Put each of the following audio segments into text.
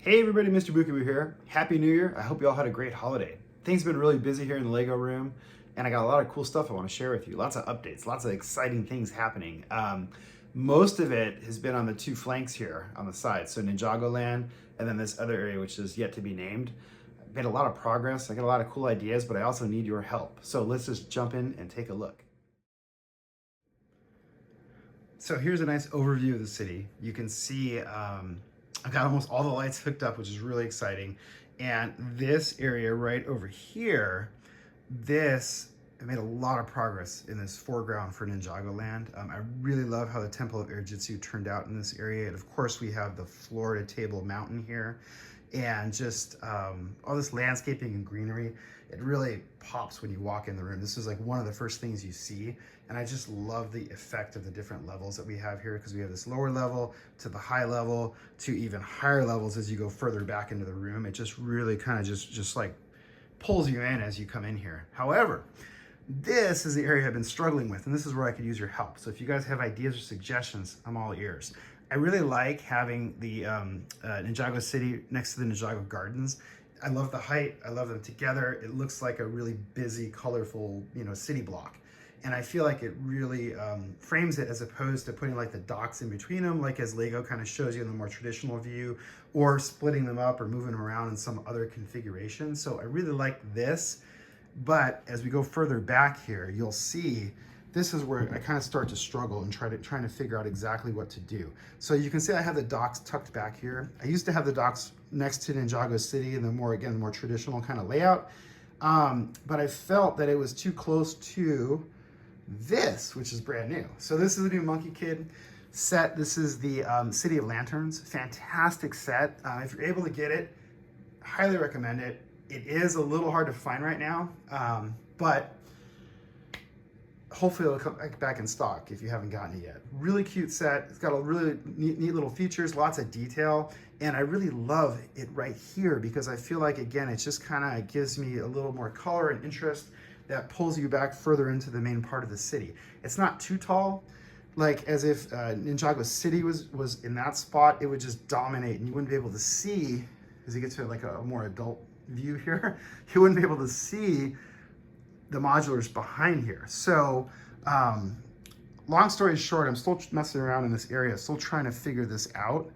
Hey everybody, MrBookieboo here. Happy New Year. I hope you all had a great holiday. Things have been really busy here in the Lego room, and I got a lot of cool stuff I want to share with you. Lots of updates, lots of exciting things happening. Most of it has been on the two flanks here on the side. So Ninjago land, and then this other area, which is yet to be named. I've made a lot of progress. I got a lot of cool ideas, but I also need your help. So let's just jump in and take a look. So here's a nice overview of the city. You can see I've got almost all the lights hooked up, which is really exciting. And this area right over here, I made a lot of progress in this foreground for Ninjago land. I really love how the Temple of Air Jitsu turned out in this area. And of course we have the Florida Table Mountain here and just all this landscaping and greenery. It really pops when you walk in the room. This is like one of the first things you see. And I just love the effect of the different levels that we have here, because we have this lower level to the high level to even higher levels as you go further back into the room. It just really kind of just like pulls you in as you come in here. However, this is the area I've been struggling with, and this is where I could use your help. So if you guys have ideas or suggestions, I'm all ears. I really like having the Ninjago City next to the Ninjago Gardens. I love the height. I love them together. It looks like a really busy, colorful, city block. And I feel like it really frames it, as opposed to putting like the docks in between them, like as Lego kind of shows you in the more traditional view, or splitting them up or moving them around in some other configuration. So I really like this. But as we go further back here, you'll see this is where I kind of start to struggle and trying to figure out exactly what to do. So you can see I have the docks tucked back here. I used to have the docks next to Ninjago City and the more traditional kind of layout. But I felt that it was too close to this, which is brand new. So this is the new Monkee Kid set. This is the City of Lanterns. Fantastic set. If you're able to get it, highly recommend it. It is a little hard to find right now, but hopefully it'll come back in stock if you haven't gotten it yet. Really cute set. It's got a really neat little features, lots of detail, and I really love it right here because I feel like, again, it just kind of gives me a little more color and interest that pulls you back further into the main part of the city. It's not too tall, like as if Ninjago City was in that spot. It would just dominate and you wouldn't be able to see, as you get to like a more adult view here, you wouldn't be able to see the modulars behind here. So long story short, I'm still messing around in this area, still trying to figure this out,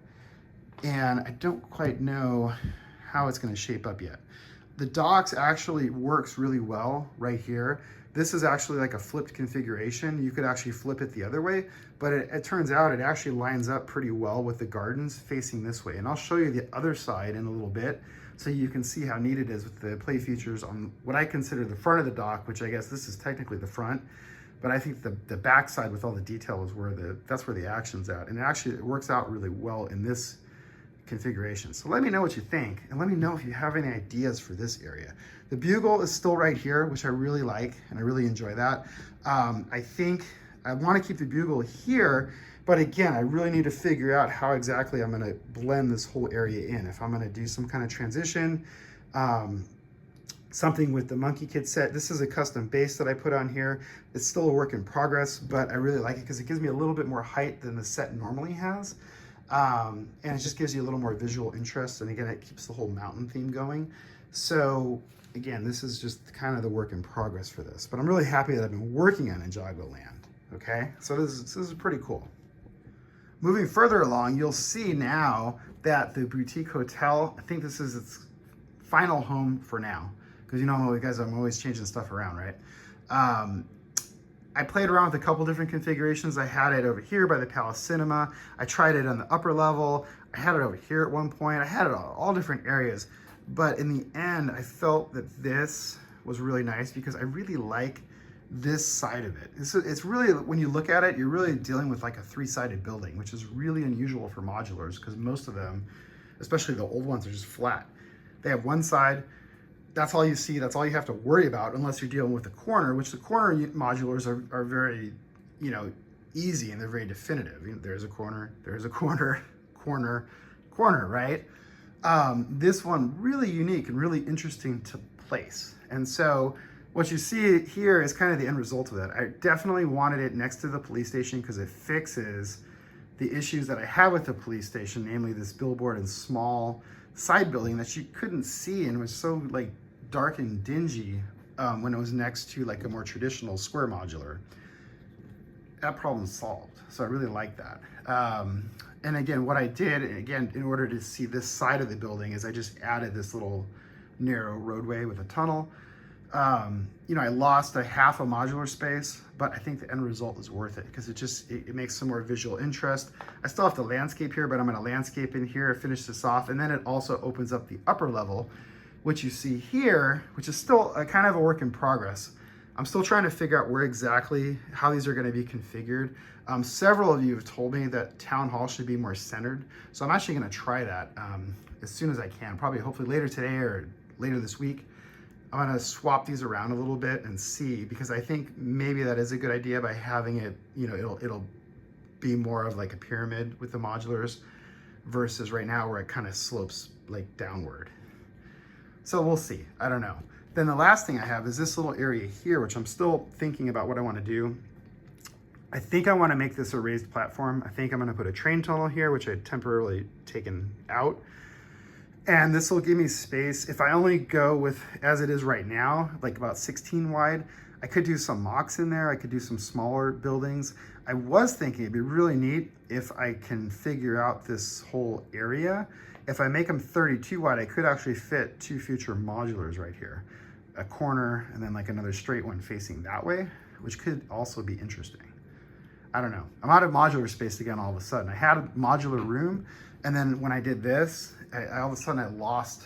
and I don't quite know how it's going to shape up yet. The docks actually works really well right here. This is actually like a flipped configuration. You could actually flip it the other way, but it turns out it actually lines up pretty well with the gardens facing this way. And I'll show you the other side in a little bit so you can see how neat it is with the play features on what I consider the front of the dock, which I guess this is technically the front, but I think the back side with all the detail is that's where the action's at. And it works out really well in this configuration. So let me know what you think, and let me know if you have any ideas for this area. The bugle is still right here, which I really like, and I really enjoy that. I think I want to keep the bugle here, but again, I really need to figure out how exactly I'm going to blend this whole area in. If I'm going to do some kind of transition, something with the Monkee Kid set. This is a custom base that I put on here. It's still a work in progress, but I really like it because it gives me a little bit more height than the set normally has. And it just gives you a little more visual interest, and again, it keeps the whole mountain theme going. So again, this is just kind of the work in progress for this, but I'm really happy that I've been working on Ninjago land. Okay, so this is pretty cool. Moving further along, you'll see now that the boutique hotel, I think this is its final home for now, because guys, I'm always changing stuff around, right? I played around with a couple different configurations. I had it over here by the Palace Cinema. I tried it on the upper level. I had it over here at one point. I had it on all different areas. But in the end, I felt that this was really nice because I really like this side of it. It's really, when you look at it, you're really dealing with like a three-sided building, which is really unusual for modulars because most of them, especially the old ones, are just flat. They have one side. That's all you see, that's all you have to worry about, unless you're dealing with the corner, which the corner modulars are very, easy, and they're very definitive. There's a corner, there's a corner, corner, corner, right? This one, really unique and really interesting to place. And so what you see here is kind of the end result of that. I definitely wanted it next to the police station because it fixes the issues that I have with the police station, namely this billboard and small side building that you couldn't see and was so like dark and dingy when it was next to like a more traditional square modular. That problem's solved. So I really like that. And again, what I did, again, in order to see this side of the building, is I just added this little narrow roadway with a tunnel. You know, I lost a half a modular space, but I think the end result is worth it because it makes some more visual interest. I still have to landscape here, but I'm gonna landscape in here, finish this off, and then it also opens up the upper level, which you see here, which is still a kind of a work in progress. I'm still trying to figure out where exactly, how these are gonna be configured. Several of you have told me that town hall should be more centered. So I'm actually gonna try that as soon as I can, probably hopefully later today or later this week. I'm gonna swap these around a little bit and see, because I think maybe that is a good idea by having it, you know, it'll be more of like a pyramid with the modulars versus right now where it kind of slopes like downward. So we'll see, I don't know. Then the last thing I have is this little area here, which I'm still thinking about what I wanna do. I think I wanna make this a raised platform. I think I'm gonna put a train tunnel here, which I had temporarily taken out. And this will give me space. If I only go with, as it is right now, like about 16 wide, I could do some MOCs in there. I could do some smaller buildings. I was thinking it'd be really neat if I can figure out this whole area. If I make them 32 wide, I could actually fit 2 future modulars right here. A corner and then like another straight one facing that way, which could also be interesting. I don't know. I'm out of modular space again all of a sudden. I had a modular room, and then when I did this, all of a sudden I lost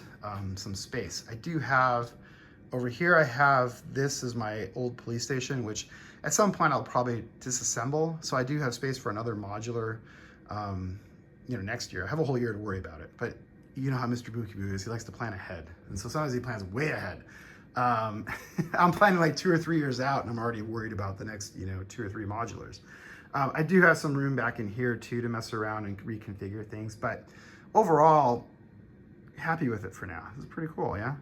some space. I do have, over here I have, this is my old police station, which at some point I'll probably disassemble. So I do have space for another modular, you know, next year. I have a whole year to worry about it, but you know how MrBookieboo is, he likes to plan ahead. And so sometimes he plans way ahead. I'm planning like 2 or 3 years out and I'm already worried about the next, you know, 2 or 3 modulars. I do have some room back in here too to mess around and reconfigure things, but overall, happy with it for now. This is pretty cool, yeah?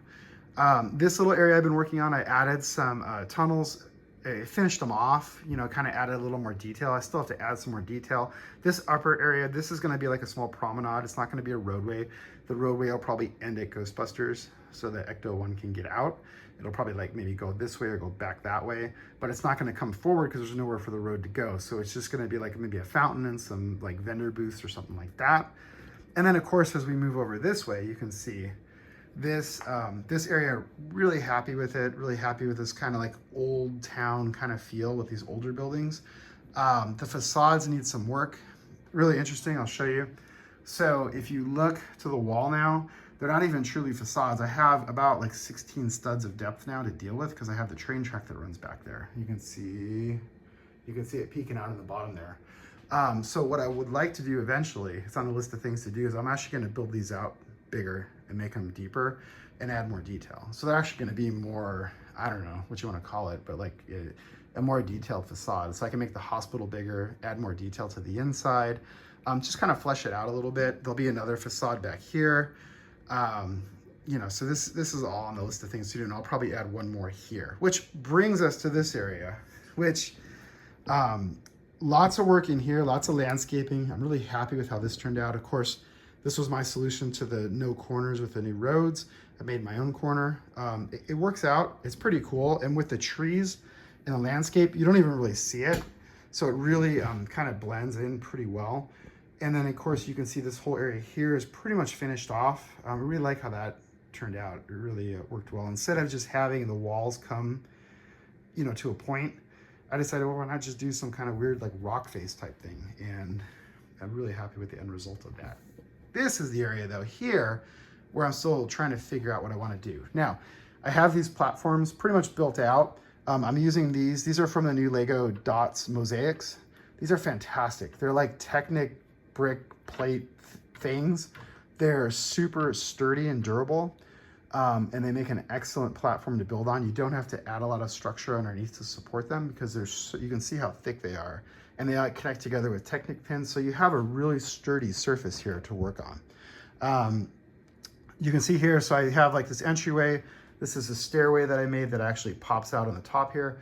This little area I've been working on, I added some tunnels. I finished them off, you know, kind of added a little more detail. I still have to add some more detail. This upper area, this is gonna be like a small promenade. It's not gonna be a roadway. The roadway will probably end at Ghostbusters so that Ecto 1 can get out. It'll probably like maybe go this way or go back that way, but it's not gonna come forward because there's nowhere for the road to go. So it's just gonna be like maybe a fountain and some like vendor booths or something like that. And then of course, as we move over this way, you can see this this area, really happy with it, really happy with this kind of like old town kind of feel with these older buildings. The facades need some work. Really interesting, I'll show you. So if you look to the wall now, they're not even truly facades. I have about like 16 studs of depth now to deal with because I have the train track that runs back there. You can see it peeking out in the bottom there. So what I would like to do eventually, it's on the list of things to do, is I'm actually gonna build these out bigger and make them deeper and add more detail. So they're actually gonna be more, I don't know what you wanna call it, but like a more detailed facade. So I can make the hospital bigger, add more detail to the inside, just kind of flesh it out a little bit. There'll be another facade back here. You know, so this is all on the list of things to do, and I'll probably add one more here, which brings us to this area, which lots of work in here, lots of landscaping. I'm really happy with how this turned out. Of course, this was my solution to the no corners with the new roads. I made my own corner. It works out, it's pretty cool. And with the trees and the landscape, you don't even really see it. So it really kind of blends in pretty well. And then of course you can see this whole area here is pretty much finished off. I really like how that turned out. It really worked well. Instead of just having the walls come, you know, to a point, I decided, well, why not just do some kind of weird like rock face type thing? And I'm really happy with the end result of that. This is the area though here where I'm still trying to figure out what I want to do. Now, I have these platforms pretty much built out. I'm using these. These are from the new Lego Dots Mosaics. These are fantastic. They're like Technic brick plate things. They're super sturdy and durable, and they make an excellent platform to build on. You don't have to add a lot of structure underneath to support them because you can see how thick they are, and they connect together with Technic pins, so you have a really sturdy surface here to work on. You can see here, so I have like this entryway. This is a stairway that I made that actually pops out on the top here.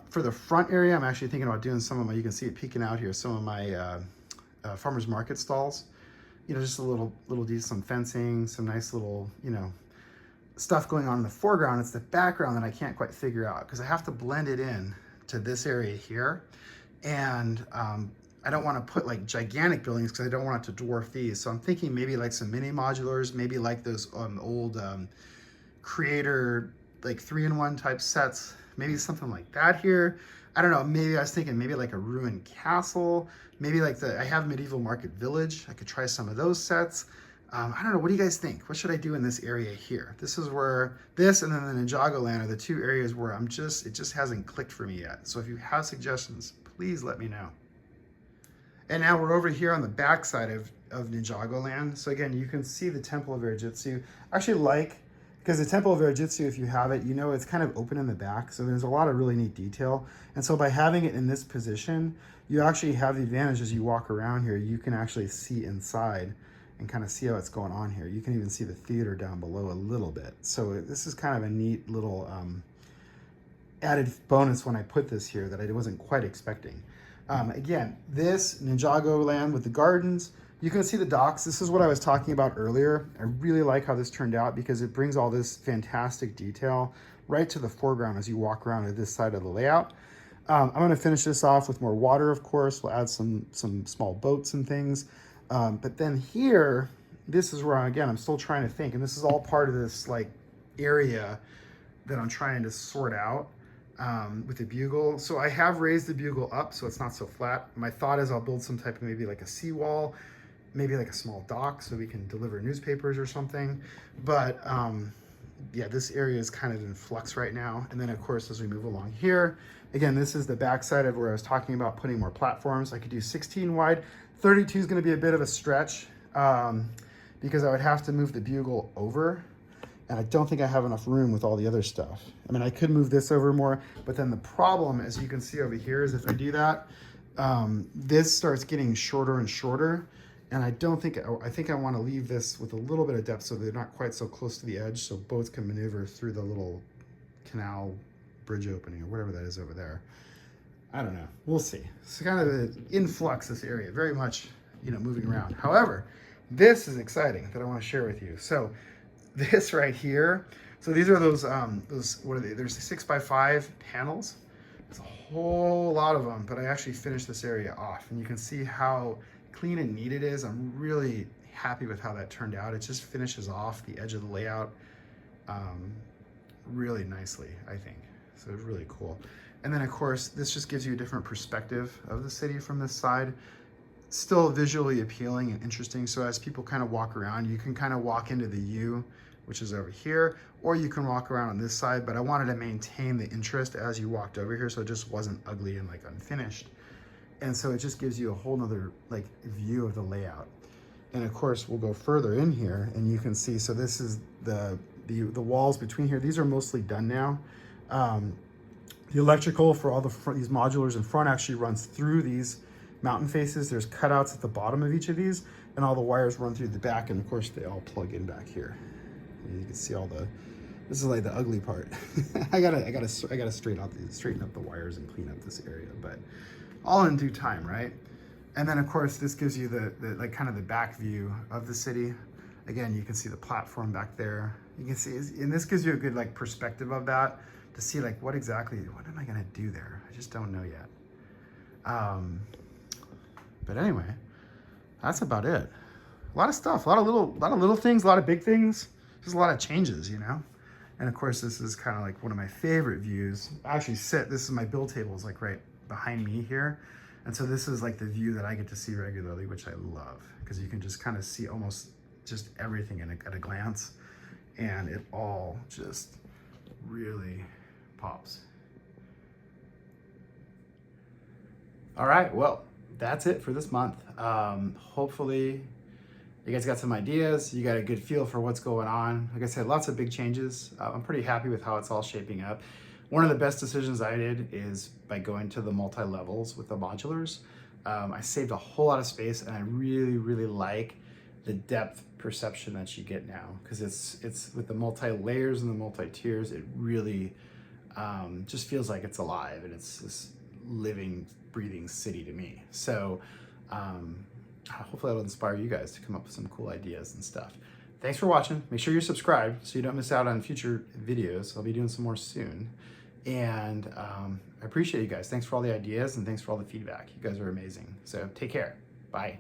For the front area, I'm actually thinking about doing some of my, you can see it peeking out here, some of my farmers market stalls. You know, just a little some fencing, some nice little, you know, stuff going on in the foreground. It's the background that I can't quite figure out because I have to blend it in to this area here. And I don't want to put like gigantic buildings because I don't want it to dwarf these. So I'm thinking maybe like some mini modulars, maybe like those old creator like 3-in-1 type sets, maybe something like that here. I don't know, maybe I was thinking maybe like a ruined castle, maybe like I have Medieval Market Village. I could try some of those sets. I don't know, what do you guys think? What should I do in this area here? This is where, this and then the Ninjago land are the two areas where it just hasn't clicked for me yet. So if you have suggestions, please let me know. And now we're over here on the back side of Ninjago land. So again, you can see the Temple of Air-Jitsu. I actually like, because the Temple of Air-Jitsu, if you have it, you know it's kind of open in the back. So there's a lot of really neat detail. And so by having it in this position, you actually have the advantage as you walk around here, you can actually see inside and kind of see how it's going on here. You can even see the theater down below a little bit. So this is kind of a neat little added bonus when I put this here that I wasn't quite expecting. Again, this Ninjago land with the gardens, you can see the docks. This is what I was talking about earlier. I really like how this turned out because it brings all this fantastic detail right to the foreground as you walk around to this side of the layout. I'm gonna finish this off with more water, of course. We'll add some small boats and things. But then here, this is where, again, I'm still trying to think, and this is all part of this like area that I'm trying to sort out with the bugle. So I have raised the bugle up so it's not so flat. My thought is I'll build some type of maybe like a seawall, maybe like a small dock so we can deliver newspapers or something. But yeah, this area is kind of in flux right now. And then of course, as we move along here, again, this is the backside of where I was talking about putting more platforms. I could do 16 wide. 32 is going to be a bit of a stretch because I would have to move the bugle over, and I don't think I have enough room with all the other stuff. I mean, I could move this over more, but then the problem, as you can see over here, is if I do that, this starts getting shorter and shorter, and I think I want to leave this with a little bit of depth so they're not quite so close to the edge so boats can maneuver through the little canal bridge opening or whatever that is over there. I don't know. We'll see. It's kind of an influx, this area, very much, you know, moving around. However, this is exciting that I want to share with you. So this right here, so these are those what are they? There's 6x5 panels. There's a whole lot of them, but I actually finished this area off, and you can see how clean and neat it is. I'm really happy with how that turned out. It just finishes off the edge of the layout really nicely, I think. So it's really cool. And then of course, this just gives you a different perspective of the city from this side. Still visually appealing and interesting. So as people kind of walk around, you can kind of walk into the U, which is over here, or you can walk around on this side, but I wanted to maintain the interest as you walked over here so it just wasn't ugly and like unfinished. And so it just gives you a whole nother like view of the layout. And of course, we'll go further in here and you can see, so this is the walls between here. These are mostly done now. The electrical for all these modulars in front actually runs through these mountain faces. There's cutouts at the bottom of each of these, and all the wires run through the back, and of course they all plug in back here. And you can see all this is like the ugly part. I gotta straighten up the wires and clean up this area, but all in due time, right? And then of course this gives you the like kind of the back view of the city. Again, you can see the platform back there. You can see, and this gives you a good like perspective of that, to see like what am I gonna do there? I just don't know yet. But anyway, that's about it. A lot of stuff, a lot of little things, a lot of big things, just a lot of changes, you know? And of course, this is kind of like one of my favorite views. I actually this is my build table is like right behind me here. And so this is like the view that I get to see regularly, which I love, because you can just kind of see almost just everything at a glance. And it all just really pops. All right, well, that's it for this month. Hopefully you guys got some ideas, you got a good feel for what's going on. Like I said, lots of big changes. I'm pretty happy with how it's all shaping up. One of the best decisions I did is by going to the multi-levels with the modulars. I saved a whole lot of space, and I really, really like the depth perception that you get now, because it's with the multi-layers and the multi-tiers, it really just feels like it's alive, and it's this living, breathing city to me. So hopefully that'll inspire you guys to come up with some cool ideas and stuff. Thanks for watching. Make sure you're subscribed so you don't miss out on future videos. I'll be doing some more soon. And I appreciate you guys. Thanks for all the ideas and thanks for all the feedback. You guys are amazing. So take care. Bye.